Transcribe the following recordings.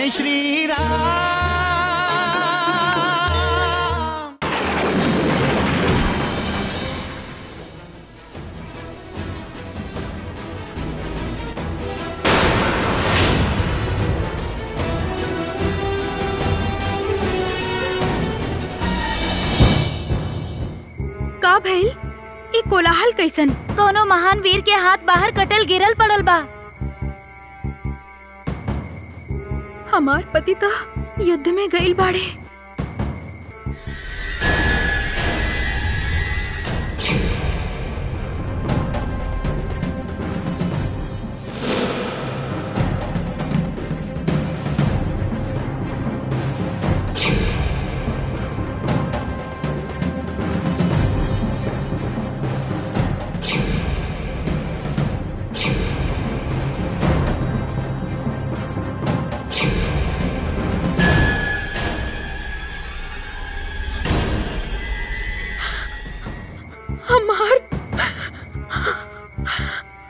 जय श्री राम। का भइल? ई कोलाहल कैसन? कोनो महान वीर के हाथ बाहर कटल गिरल पड़ल बा। हमार पति तो युद्ध में गइल बाड़े।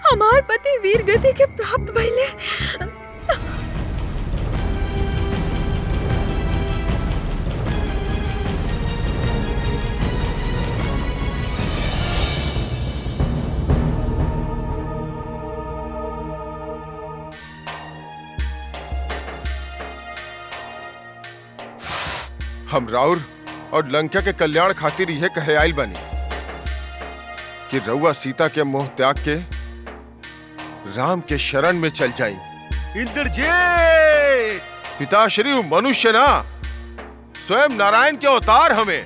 हमार पति वीर गति के प्राप्त भइले। हम राउर और लंका के कल्याण खातिर यह कहे आइल बनी कि रउआ सीता के मोह त्याग के राम के शरण में चल जाई। इंद्रजीत पिताश्री मनुष्य ना, स्वयं नारायण के अवतार हमें।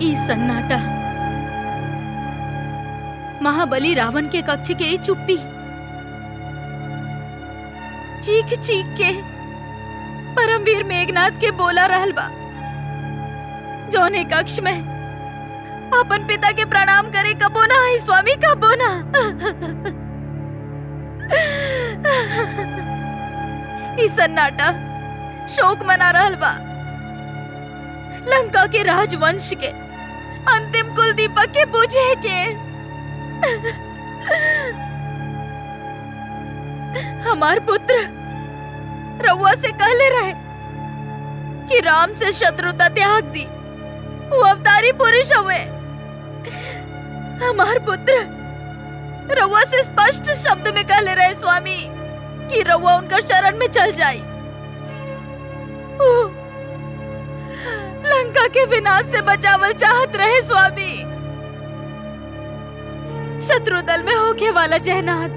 ई सन्नाटा, महाबली रावण के कक्ष के ई चुप्पी, चीख चीख के परमवीर मेघनाथ के बोला रहल बा, जौने कक्ष में अपन पिता के प्रणाम करे कबो ना आई स्वामी, कबो ना। ई सन्नाटा शोक मना रहल बा, लंका के राजवंश के अंतिम कुल दीपक के बुझे के। हमार पुत्र रउआ से कहले रहे कि राम से शत्रुता त्याग दी, वो अवतारी पुरुष हुए। हमार पुत्र रउआ से स्पष्ट शब्द में कहले रहे स्वामी कि रउआ उनका शरण में चल जाई। लंका के विनाश से बचावल चाहत रहे स्वामी। शत्रु दल में होके वाला जहनाद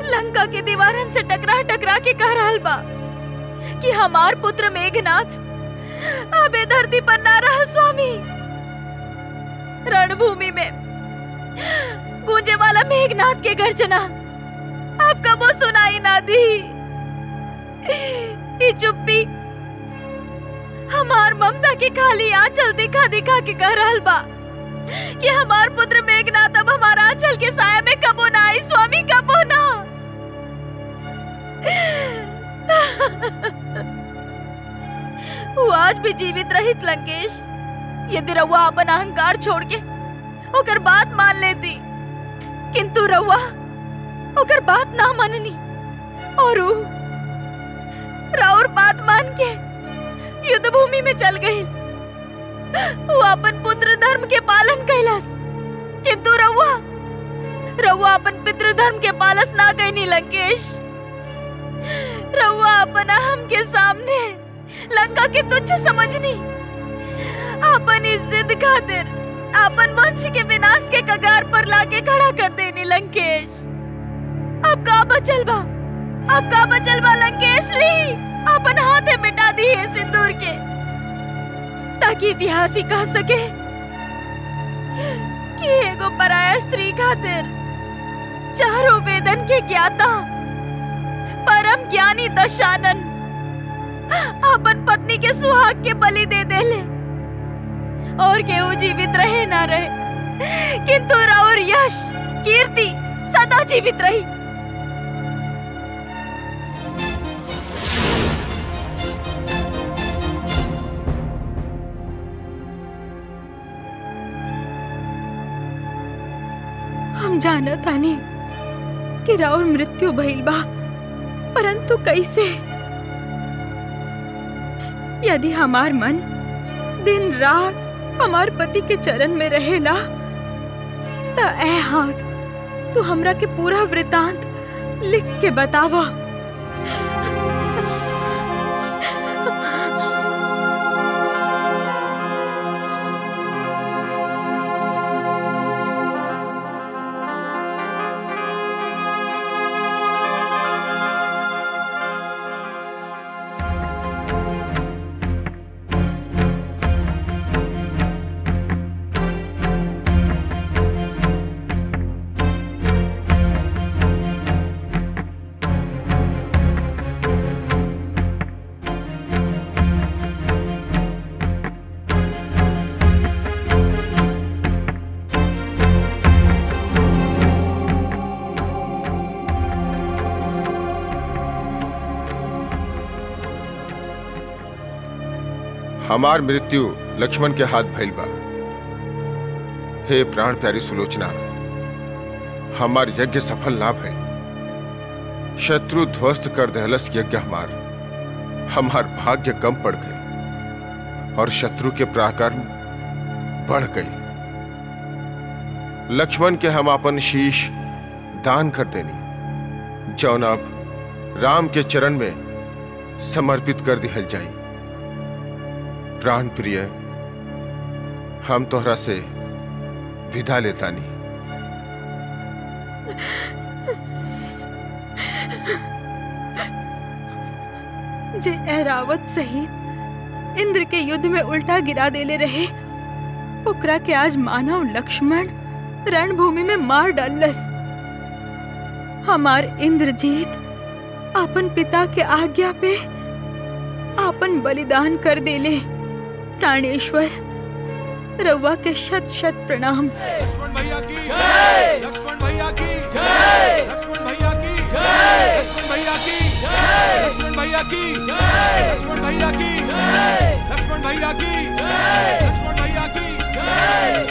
लंका के दीवारन से टकरा टकरा के कह रहल बा कि हमार पुत्र मेघनाथ अबे धरती पर ना रहल स्वामी। रणभूमि में गूंजे वाला मेघनाथ के गर्जना आप कबो सुनाई ना दी। ये चुप्पी हमार ममता के खाली आंचल दिखा दिखा के कह रहल बा कि हमार पुत्र मेघनाथ अब हमारा आंचल के साया में कबो ना आई स्वामी, कबो ना। वो आज भी जीवित रहित लंकेश, यदि रउआ अपन अहंकार छोड़ के ओकर बात मान लेती, किंतु रउआ ओकर बात ना माननी और राउर बात मान के युद्ध भूमि में चल गई। वो अपन पुत्र धर्म के पालन कैलस, किंतु रउआ अपन पितृ धर्म के पालस ना कैनी लंकेश। रउआ अपन अहम के सामने लंका के तुच्छ समझनी, अपन इज्जत खातिर अपन वंश के विनाश के कगार पर लाके खड़ा कर देनी लंकेश। अब का बचल बा लंकेश, ली अपन हाथे मिटा दी है सिंदूर के, ताकि इतिहास ही कह सके कि एगो पराया स्त्री खातिर चारों वेदन के ज्ञाता परम ज्ञानी दशानन अपन पत्नी के सुहाग के बलि दे देले, और केहू जीवित रहे ना रहे, किंतु राउर यश कीर्ति सदा जीवित रही। हम जाना तानी कि राउर मृत्यु भइल बा, परंतु कैसे? यदि हमार मन दिन रात हमार पति के चरण में रहेला त ए हाथ तू हमरा के पूरा वृतांत लिख के बतावा। हमार मृत्यु लक्ष्मण के हाथ भइल बा। हे प्राण प्यारी सुलोचना, हमार यज्ञ सफल ना भइल। शत्रु ध्वस्त कर दहलस यज्ञ हमार भाग्य कम पड़ गए और शत्रु के पराक्रम बढ़ गई। लक्ष्मण के हम अपन शीश दान कर देनी, जौन अब राम के चरण में समर्पित कर दिहल जाई। प्राण प्रिय, हम तोहरा से विदा लेतानी। जे ऐरावत सहित इंद्र के युद्ध में उल्टा गिरा देले रहे, ओकरा के आज मानव लक्ष्मण रणभूमि में मार डालस। हमार इंद्रजीत अपन पिता के आज्ञा पे अपन बलिदान कर देले। प्राणेश्वर, रउआ के शत शत प्रणाम। लक्ष्मण भैया की जय, लक्ष्मण भैया की जय, लक्ष्मण भैया की जय, लक्ष्मण भैया की जय, लक्ष्मण भैया की जय, लक्ष्मण भैया की जय, लक्ष्मण भैया की जय, लक्ष्मण भैया की जय।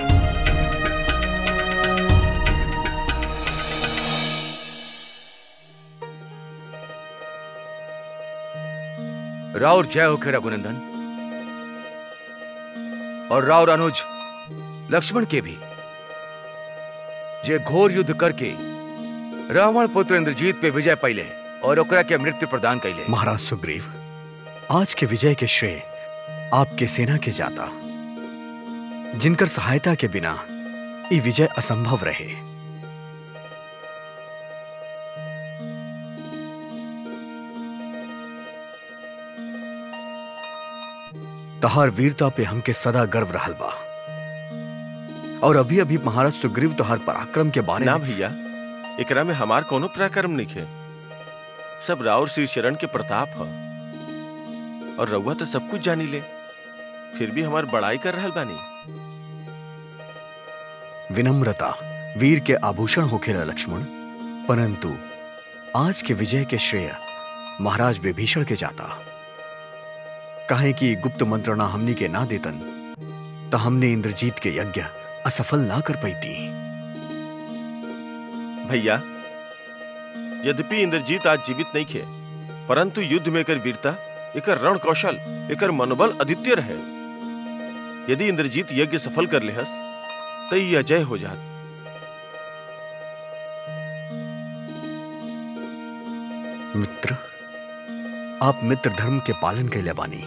राउर जय हो के रघुनंदन, और राउर अनुज लक्ष्मण के भी, जे घोर युद्ध करके रावण पुत्र इंद्रजीत पे विजय पाइले और ओकरा के मृत्यु प्रदान कैले। महाराज सुग्रीव, आज के विजय के श्रेय आपके सेना के जाता, जिनकर सहायता के बिना ये विजय असंभव रहे। तहार वीरता पे हमके सदा गर्व रहल बा, और अभी अभी महाराज सुग्रीव तहार पराक्रम के बारे ना भैया, एकरा में हमार कोनो पराक्रम नहीं है, सब राउर श्री शरण के प्रताप है। और रउआ तो सब कुछ जानी ले, फिर भी हमार बड़ाई कर रहल बानी। विनम्रता वीर के आभूषण होखेला लक्ष्मण, परंतु आज के विजय के श्रेय महाराज विभीषण के जाता। काहे कि गुप्त मंत्रणा हमनी के ना देतन तो हमने इंद्रजीत के यज्ञ असफल ना कर पाईती। भैया, यद्यपि इंद्रजीत आज जीवित नहीं खे, परंतु युद्ध में एकर वीरता, एकर रण कौशल, एकर मनोबल अद्वितीय रहे। यदि इंद्रजीत यज्ञ सफल कर लेहस तो ये अजय हो जात। मित्र, आप मित्र धर्म के पालन कैले बानी।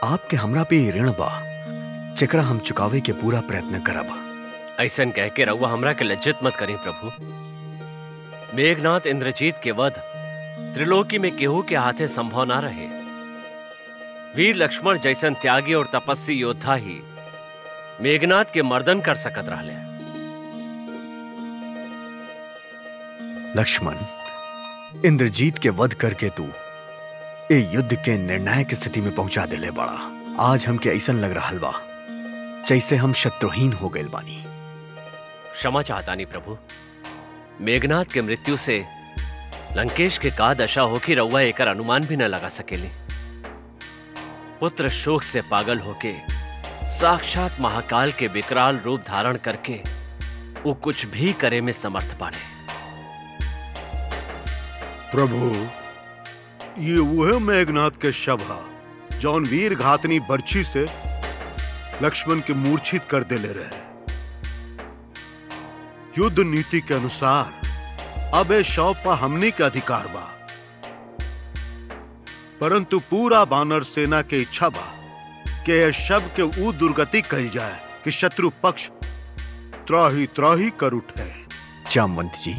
आपके हमरा पे ऋण बा, जेकरा हम चुकावे के पूरा प्रयत्न करब। ऐसन कह के रउआ हमरा के लज्जित मत करी प्रभु। मेघनाथ इंद्रजीत के वध त्रिलोकी में केहू के हाथे संभव ना रहे। वीर लक्ष्मण जैसन त्यागी और तपस्वी योद्धा ही मेघनाथ के मर्दन कर सकत रहले। लक्ष्मण, इंद्रजीत के वध करके तू ए युद्ध के निर्णायक स्थिति में पहुंचा देले बड़ा। आज हमके ऐसन लग रहा बा जैसे हम शत्रुहीन हो गए बानी। क्षमा चाहता नहीं प्रभु। मेघनाथ के मृत्यु से लंकेश के का दशा हो कि रउआ एकर अनुमान भी न लगा सकेली। पुत्र शोक से पागल होके साक्षात महाकाल के विकराल रूप धारण करके वो कुछ भी करे में समर्थ बाड़े। प्रभु, ये वह मेघनाथ के शव है जौन वीर घातनी बर्छी से लक्ष्मण के मूर्छित कर देले रहे। युद्ध नीति के अनुसार अब ए शव पर हमनी के अधिकार बा, परंतु पूरा बानर सेना के इच्छा बा कि ए शव के ऊ दुर्गति कही जाए कि शत्रु पक्ष त्राही त्राही कर उठे। जामवंत जी,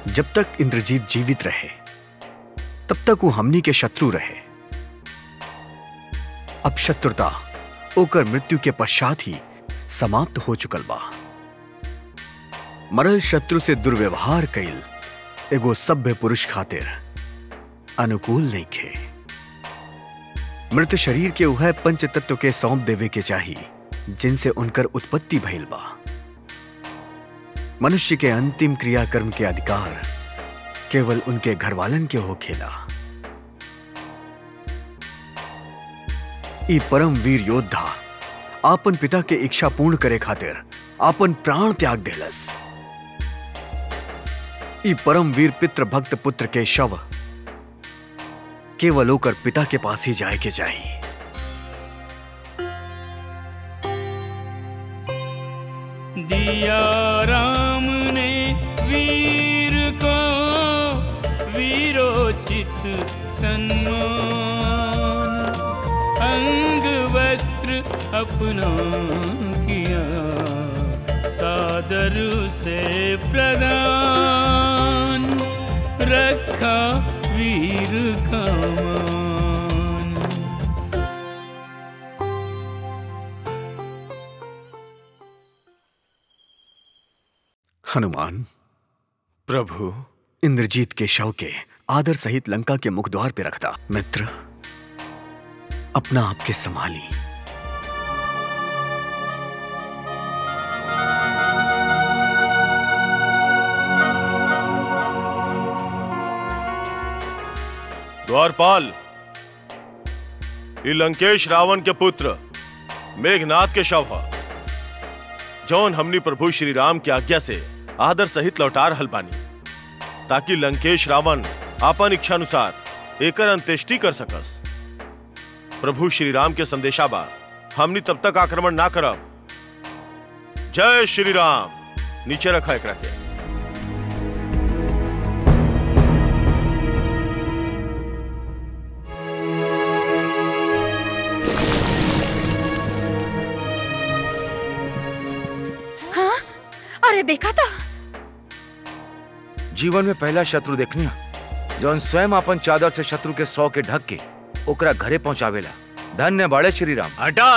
जब तक इंद्रजीत जीवित रहे तब तक वो हमनी के शत्रु रहे। अब शत्रुता होकर मृत्यु के पश्चात ही समाप्त हो चुकल बा। मरल शत्रु से दुर्व्यवहार कईल एगो सभ्य पुरुष खातिर अनुकूल नहीं खे। मृत शरीर के उह पंच तत्व के सौंप देवे के चाहिए जिनसे उनकर उत्पत्ति भइल बा। मनुष्य के अंतिम क्रियाकर्म के अधिकार केवल उनके घरवालन के हो खेला। ई परम वीर योद्धा आपन पिता के इच्छा पूर्ण करे खातिर आपन प्राण त्याग देलस। ई परम वीर पितृ भक्त पुत्र के शव केवल होकर पिता के पास ही जाए के चाहिए। दिया राम ने वीर को वीरोचित सम्मान, अंग वस्त्र अपना किया सादर से प्रदान, रखा वीर का मान। हनुमान, प्रभु, इंद्रजीत के शव के आदर सहित लंका के मुखद्वार पे रखता। मित्र, अपना आपके संभाली। द्वारपाल, ये लंकेश रावण के पुत्र मेघनाथ के शव है जौन हमनी प्रभु श्री राम की आज्ञा से आदर सहित लौटा रहल बानी, ताकि लंकेश रावण आपन इच्छानुसार एकर अंत्येष्टि कर सकस। प्रभु श्री राम के संदेशा बा, हमनी तब तक आक्रमण ना करब। जय श्री राम। नीचे रखा एकरा के। अरे देखा था, जीवन में पहला शत्रु देखनी जौन स्वयं अपन चादर से शत्रु के 100 के ढक के ओकरा घरे पहुंचावेला। धन्य बाड़े श्री राम। हटा।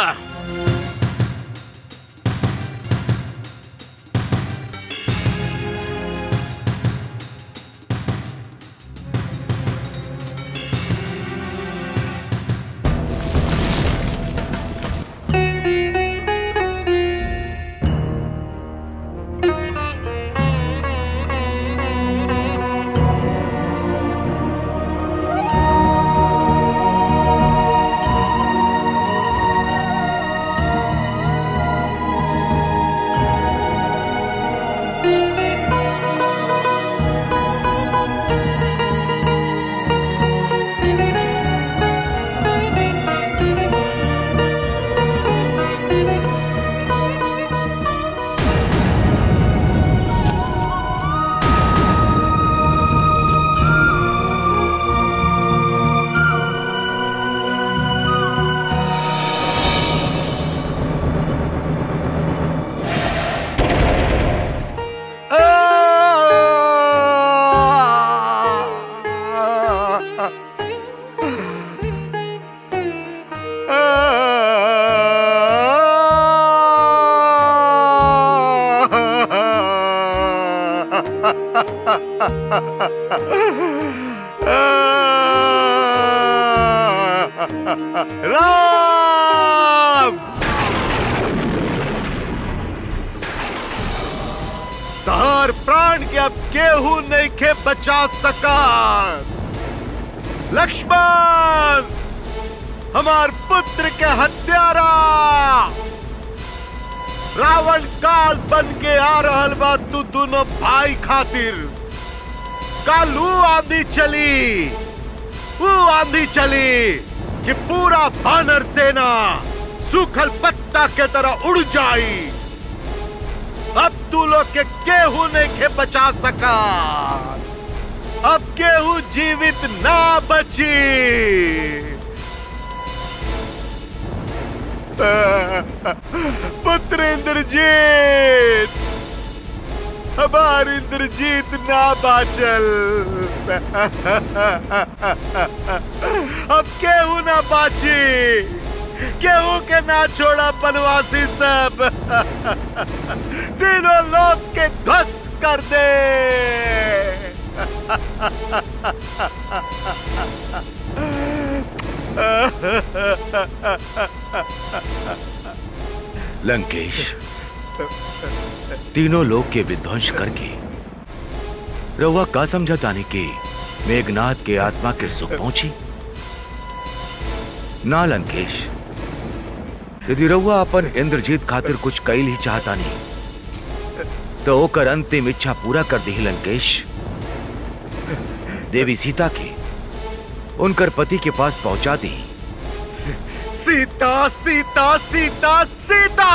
राम, तहार प्राण के अब केहू नहीं के बचा सका। लक्ष्मण, हमार पुत्र के हत्यारा, रावण काल बन के आ रहल बा तू दोनों भाई खातिर। कालू आंधी चली, वो आंधी चली कि पूरा वानर सेना सूखल पत्ता के तरह उड़ जाई। अब तू लोग के केहू नहीं के बचा सका। अब केहू जीवित ना बची। पुत्र इंद्रजीत, हमार इंद्रजीत ना बाचल। अब केहू ना बाची, केहू के ना छोड़ा बनवासी सब। तीनों लोग के ध्वस्त कर दे। लंकेश, तीनों लोग के विध्वंस करके रउआ का समझा तानी कि मेघनाथ के आत्मा के सुख पहुंची? ना लंकेश, यदि रउआ अपन इंद्रजीत खातिर कुछ कैल ही चाहता नहीं तो ओकर अंतिम इच्छा पूरा कर दी। लंकेश, देवी सीता के उनकर पति के पास पहुंचा दी। सीता सीता सीता सीता,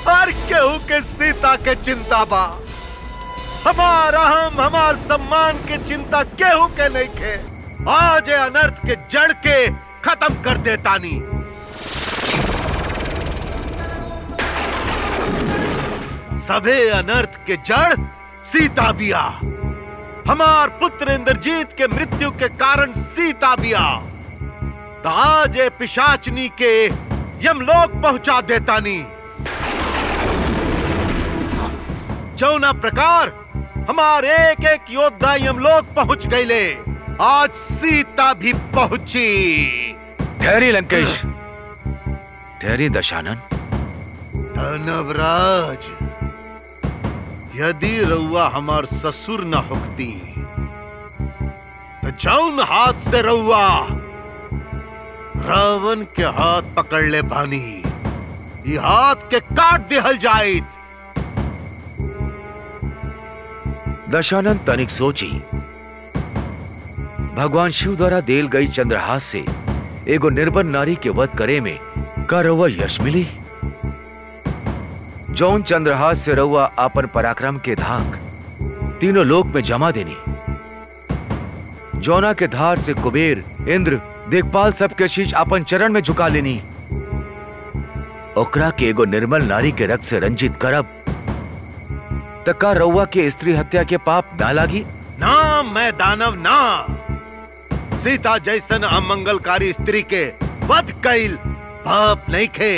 हर केहू के सीता के चिंता बा। हमारा हम हमार सम्मान के चिंता केहू के नहीं खे। आज अनर्थ के जड़ के खत्म कर देतानी। सभे अनर्थ के जड़ सीता बिया। हमार पुत्र इंद्रजीत के मृत्यु के कारण सीता बिया। तो आज ये पिशाचनी के यमलोक पहुंचा देतानी। जौना प्रकार हमार एक एक योद्धा यमलोक पहुंच गईले, आज सीता भी पहुंची। ठहरी लंकेश, ठहरी दशानन। दानवराज, यदि रउआ हमार ससुर न होती तो जौन हाथ से रउआ रावण के हाथ पकड़ ले बानी, ये हाथ के काट दिहल जाए। दशानन तनिक सोची। भगवान शिव द्वारा देल गई चंद्रहास से एगो निर्बल नारी के वध करे में का रउआ यश मिली? जौन चंद्रहास से रउआ अपन पराक्रम के धाक तीनों लोक में जमा देनी, जौना के धार से कुबेर, इंद्र, देखपाल सबके शीश अपन चरण में झुका लेनी, ओकरा के एगो निर्मल नारी के रक्त से रंजित करब तका रउआ के स्त्री हत्या के पाप ना लागी? ना, मैं दानव ना। सीता जैसन अमंगलकारी स्त्री के वध कईल पाप नहीं खे।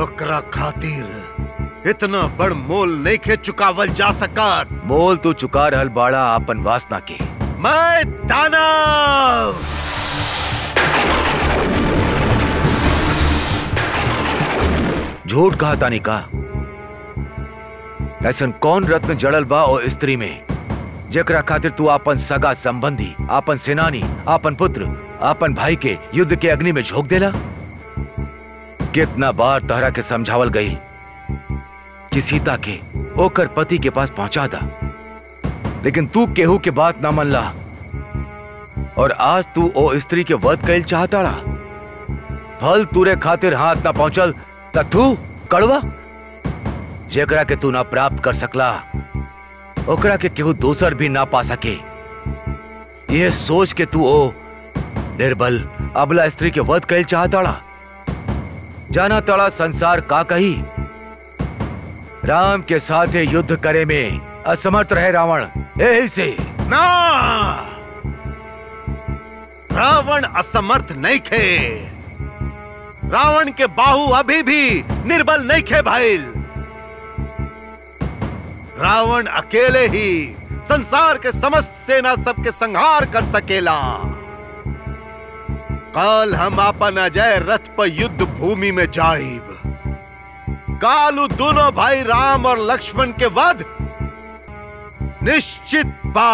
ओकरा खातिर इतना बड़ मोल नहीं खे चुकावल जा सकत। मोल तो चुका रहल बाड़ा अपन वासना के। मैं दानव। झूठ कहा तानी का? ऐसन कौन रत्न जड़ल बा ओ स्त्री में जेकरा खातिर तू आपन सगा संबंधी, आपन सेनानी, आपन पुत्र, आपन भाई के युद्ध के अग्नि में झोंक देला? कितना बार तहरा के समझावल गई कि सीता के ओकर पति के पास पहुंचा दा, लेकिन तू केहू के बात ना मनला और आज तू ओ स्त्री के वध कैल चाहताड़ा। फल तुरे खातिर हाथ ना पहुंचल त तू कड़वा जेकरा के तू ना प्राप्त कर सकला, ओकरा के केहू दोसर भी ना पा सके। यह सोच के तू ओ निर्बल अबला स्त्री के वध कैल चाहताड़ा। जाना तड़ा संसार का कही, राम के साथ युद्ध करे में असमर्थ रहे रावण। यही से ना, रावण असमर्थ नहीं खे। रावण के बाहु अभी भी निर्बल नहीं खे भाई। रावण अकेले ही संसार के समस्त सेना सबके संहार कर सकेला। काल हम अपन अजय रथ पर युद्ध भूमि में जाइब। कालू दोनों भाई राम और लक्ष्मण के वध निश्चित बा।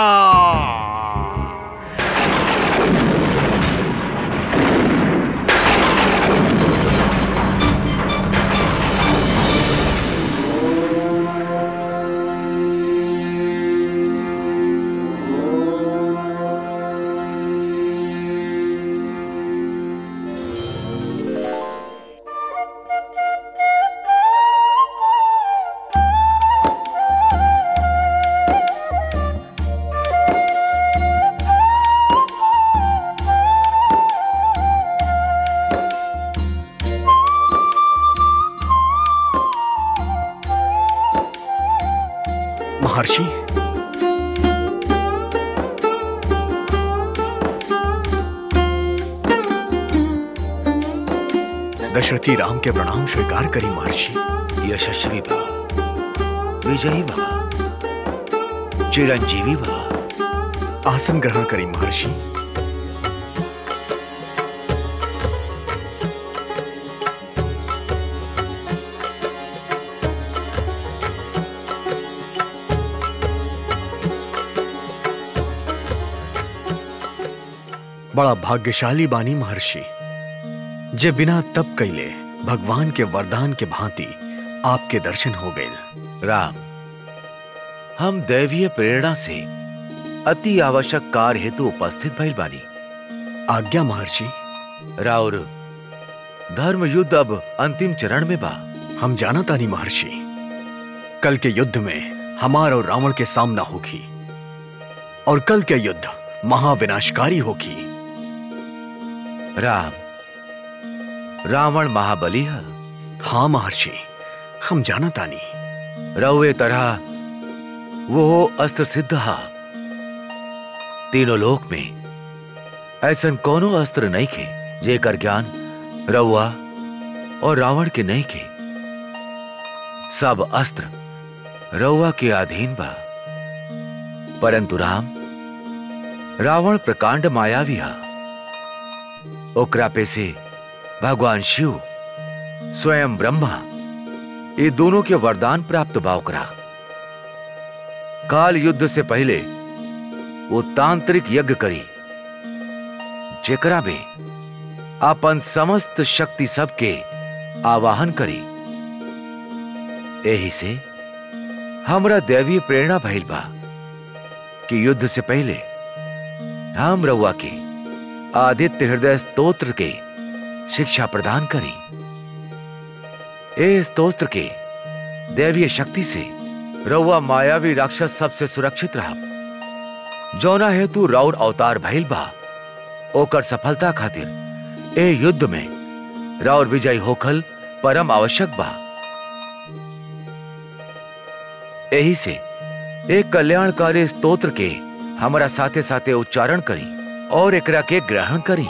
दशरथी राम के प्रणाम स्वीकार करी महर्षि। यशस्वी भव, विजयी भव, चिरंजीवी भव। आसन ग्रहण करी महर्षि। बड़ा भाग्यशाली बानी महर्षि, जे बिना तप कैले भगवान के वरदान के भांति आपके दर्शन हो गए। राम, हम दैवीय प्रेरणा से अति आवश्यक कार्य हेतु उपस्थित भइल बानी। आज्ञा महर्षि। राउर धर्म युद्ध अब अंतिम चरण में बा। हम जाना तानी महर्षि, कल के युद्ध में हमार और रावण के सामना होगी, और कल के युद्ध महाविनाशकारी होगी। राम, रावण महाबली है। हाँ महर्षि, हम जाना तानी। रउए तरह वो अस्त्र सिद्ध हा। तीनों लोक में ऐसन कोनो अस्त्र नहीं खे जेकर ज्ञान रउआ और रावण के नहीं खे। सब अस्त्र रउआ के अधीन बा। परंतु राम, रावण प्रकांड मायावी हा। ओकरा पे से भगवान शिव, स्वयं ब्रह्मा, ये दोनों के वरदान प्राप्त बा। ओकरा काल युद्ध से पहले वो तांत्रिक यज्ञ करी, जेकरा में अपन समस्त शक्ति सबके आवाहन करी। यही से हमरा दैवीय प्रेरणा भइल बा कि युद्ध से पहले हम रउआ के आदित्य हृदय स्तोत्र के शिक्षा प्रदान करी। ए स्तोत्र के दैवीय शक्ति से रउआ मायावी राक्षस सबसे सुरक्षित रहा। जौना हेतु राउर अवतार भइल बा, ओकर सफलता खातिर ए युद्ध में राउर विजय होखल परम आवश्यक बा। यही से एक कल्याणकारी स्तोत्र के हमारा साथे साथे उच्चारण करी और एकरा के ग्रहण करी।